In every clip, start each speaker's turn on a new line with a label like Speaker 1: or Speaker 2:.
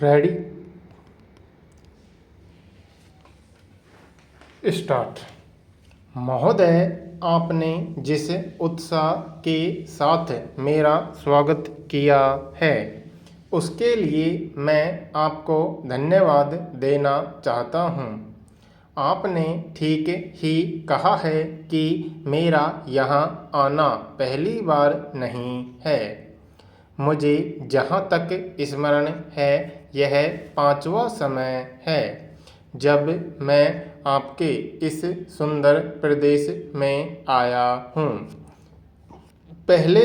Speaker 1: Ready start. महोदय, आपने जिस उत्साह के साथ मेरा स्वागत किया है उसके लिए मैं आपको धन्यवाद देना चाहता हूँ। आपने ठीक ही कहा है कि मेरा यहाँ आना पहली बार नहीं है। मुझे जहाँ तक स्मरण है यह 5वां समय है जब मैं आपके इस सुंदर प्रदेश में आया हूँ। पहल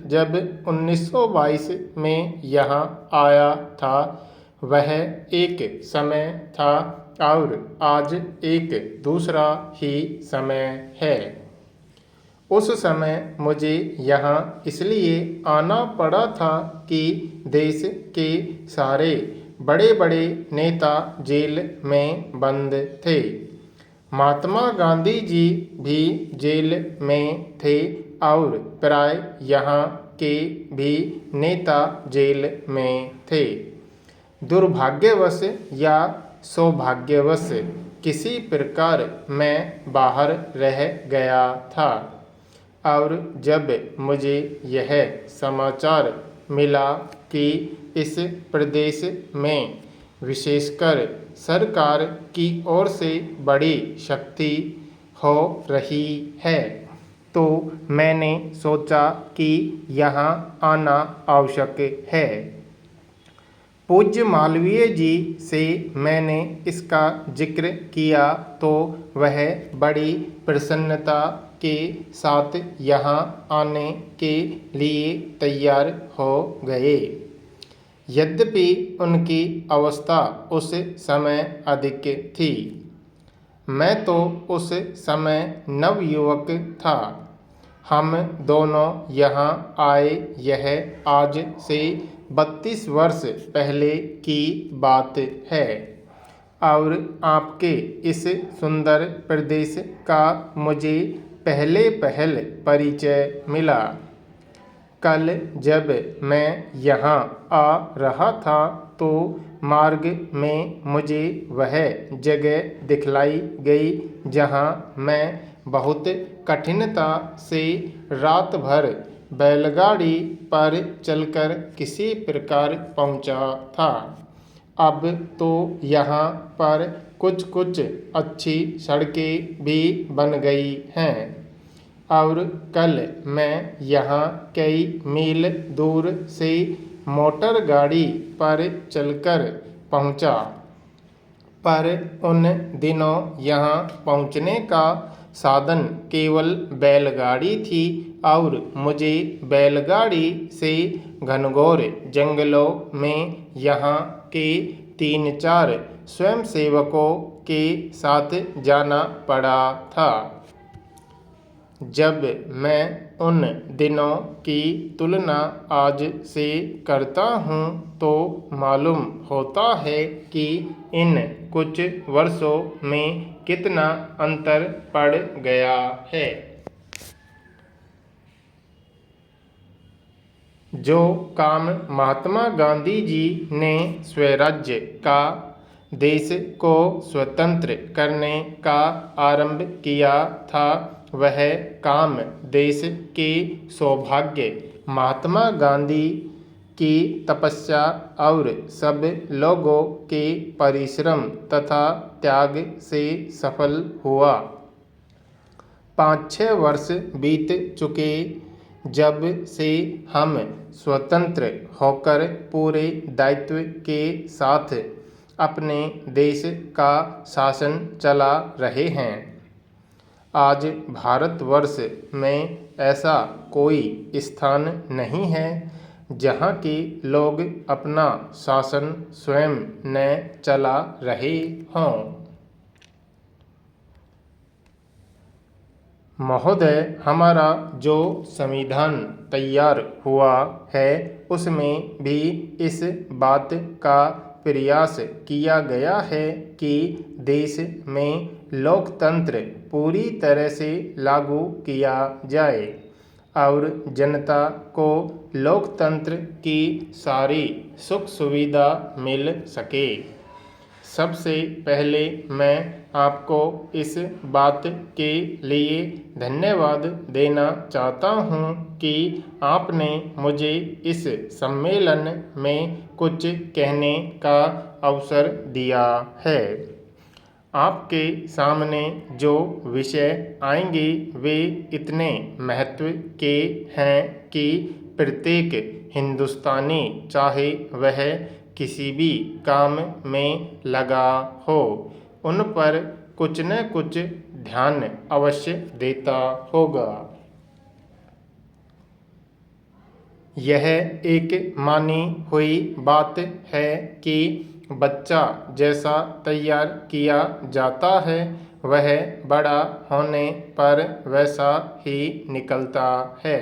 Speaker 1: जब 1922 में यहाँ आया था वह एक समय था और आज एक दूसरा ही समय है। उस समय मुझे यहाँ इसलिए आना पड़ा था कि देश के सारे बड़े बड़े नेता जेल में बंद थे। महात्मा गांधी जी भी जेल में थे और प्राय यहाँ के भी नेता जेल में थे। दुर्भाग्यवश या सौभाग्यवश किसी प्रकार मैं बाहर रह गया था और जब मुझे यह समाचार मिला कि इस प्रदेश में विशेषकर सरकार की ओर से बड़ी शक्ति हो रही है तो मैंने सोचा कि यहाँ आना आवश्यक है। पूज्य मालवीय जी से मैंने इसका जिक्र किया तो वह बड़ी प्रसन्नता के साथ यहाँ आने के लिए तैयार हो गए। यद्यपि उनकी अवस्था उस समय अधिक थी। मैं तो उस समय नवयुवक था। हम दोनों यहाँ आए यह आज से 32 वर्ष पहले की बात है और आपके इस सुंदर प्रदेश का मुझे पहले परिचय मिला। कल जब मैं यहाँ आ रहा था तो मार्ग में मुझे वह जगह दिखलाई गई जहाँ मैं बहुत कठिनता से रात भर बैलगाड़ी पर चलकर किसी प्रकार पहुँचा था। अब तो यहाँ पर कुछ अच्छी सड़कें भी बन गई हैं और कल मैं यहाँ कई मील दूर से मोटर गाड़ी पर चलकर पहुँचा। पर उन दिनों यहाँ पहुँचने का साधन केवल बैलगाड़ी थी और मुझे बैलगाड़ी से घनघोर जंगलों में यहाँ के 3-4 स्वयंसेवकों के साथ जाना पड़ा था। जब मैं उन दिनों की तुलना आज से करता हूँ तो मालूम होता है कि इन कुछ वर्षों में कितना अंतर पड़ गया है। जो काम महात्मा गांधी जी ने स्वराज्य का देश को स्वतंत्र करने का आरंभ किया था वह काम देश के सौभाग्य महात्मा गांधी की तपस्या और सब लोगों के परिश्रम तथा त्याग से सफल हुआ। 5-6 वर्ष बीत चुके जब से हम स्वतंत्र होकर पूरे दायित्व के साथ अपने देश का शासन चला रहे हैं। आज भारतवर्ष में ऐसा कोई स्थान नहीं है जहाँ के लोग अपना शासन स्वयं न चला रहे हों। महोदय, हमारा जो संविधान तैयार हुआ है उसमें भी इस बात का प्रयास किया गया है कि देश में लोकतंत्र पूरी तरह से लागू किया जाए और जनता को लोकतंत्र की सारी सुख सुविधा मिल सके। सबसे पहले मैं आपको इस बात के लिए धन्यवाद देना चाहता हूँ कि आपने मुझे इस सम्मेलन में कुछ कहने का अवसर दिया है। आपके सामने जो विषय आएंगे वे इतने महत्व के हैं कि प्रत्येक हिंदुस्तानी, चाहे वह किसी भी काम में लगा हो, उन पर कुछ न कुछ ध्यान अवश्य देता होगा। यह एक मानी हुई बात है कि बच्चा जैसा तैयार किया जाता है वह बड़ा होने पर वैसा ही निकलता है।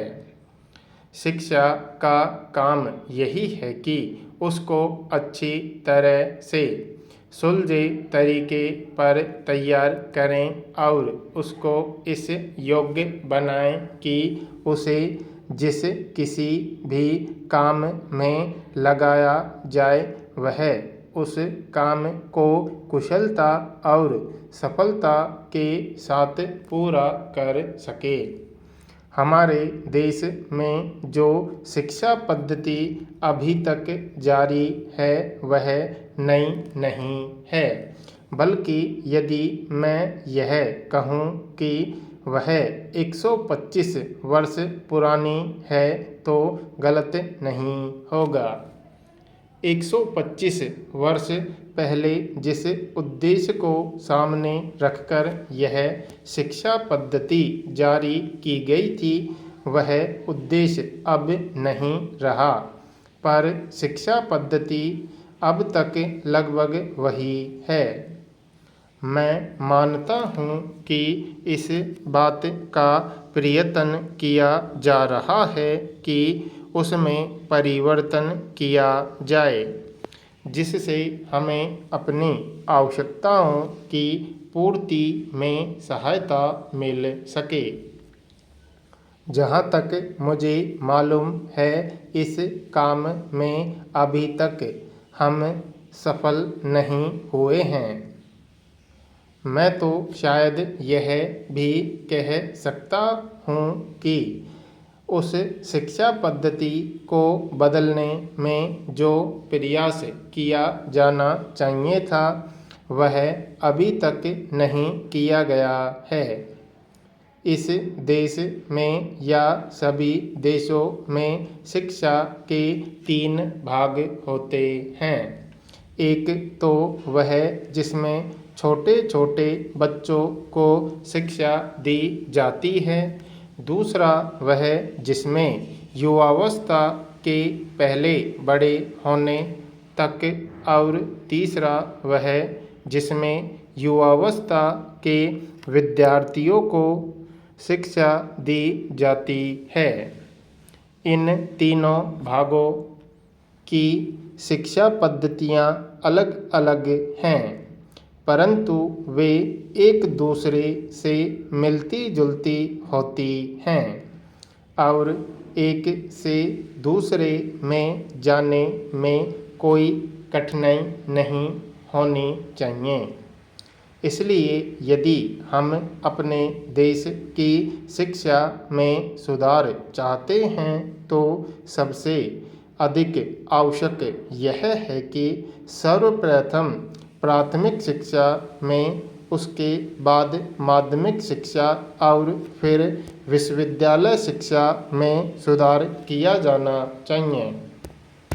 Speaker 1: शिक्षा का काम यही है कि उसको अच्छी तरह से सुलझे तरीके पर तैयार करें और उसको इस योग्य बनाएं कि उसे जिस किसी भी काम में लगाया जाए वह उस काम को कुशलता और सफलता के साथ पूरा कर सके। हमारे देश में जो शिक्षा पद्धति अभी तक जारी है वह नई नहीं है, बल्कि यदि मैं यह कहूँ कि वह 125 वर्ष पुरानी है तो गलत नहीं होगा। 125 वर्ष पहले जिस उद्देश्य को सामने रखकर यह शिक्षा पद्धति जारी की गई थी वह उद्देश्य अब नहीं रहा, पर शिक्षा पद्धति अब तक लगभग वही है। मैं मानता हूँ कि इस बात का प्रयत्न किया जा रहा है कि उसमें परिवर्तन किया जाए, जिससे हमें अपनी आवश्यकताओं की पूर्ति में सहायता मिल सके। जहाँ तक मुझे मालूम है इस काम में अभी तक हम सफल नहीं हुए हैं। मैं तो शायद यह भी कह सकता हूँ कि उस शिक्षा पद्धति को बदलने में जो प्रयास किया जाना चाहिए था वह अभी तक नहीं किया गया है। इस देश में या सभी देशों में शिक्षा के 3 भाग होते हैं। एक तो वह जिसमें छोटे छोटे बच्चों को शिक्षा दी जाती है, दूसरा वह जिसमें युवावस्था के पहले बड़े होने तक, और तीसरा वह जिसमें युवावस्था के विद्यार्थियों को शिक्षा दी जाती है। इन तीनों भागों की शिक्षा पद्धतियाँ अलग अलग हैं, परंतु वे एक दूसरे से मिलती जुलती होती हैं और एक से दूसरे में जाने में कोई कठिनाई नहीं होनी चाहिए। इसलिए यदि हम अपने देश की शिक्षा में सुधार चाहते हैं तो सबसे अधिक आवश्यक यह है कि सर्वप्रथम प्राथमिक शिक्षा में, उसके बाद माध्यमिक शिक्षा और फिर विश्वविद्यालय शिक्षा में सुधार किया जाना चाहिए।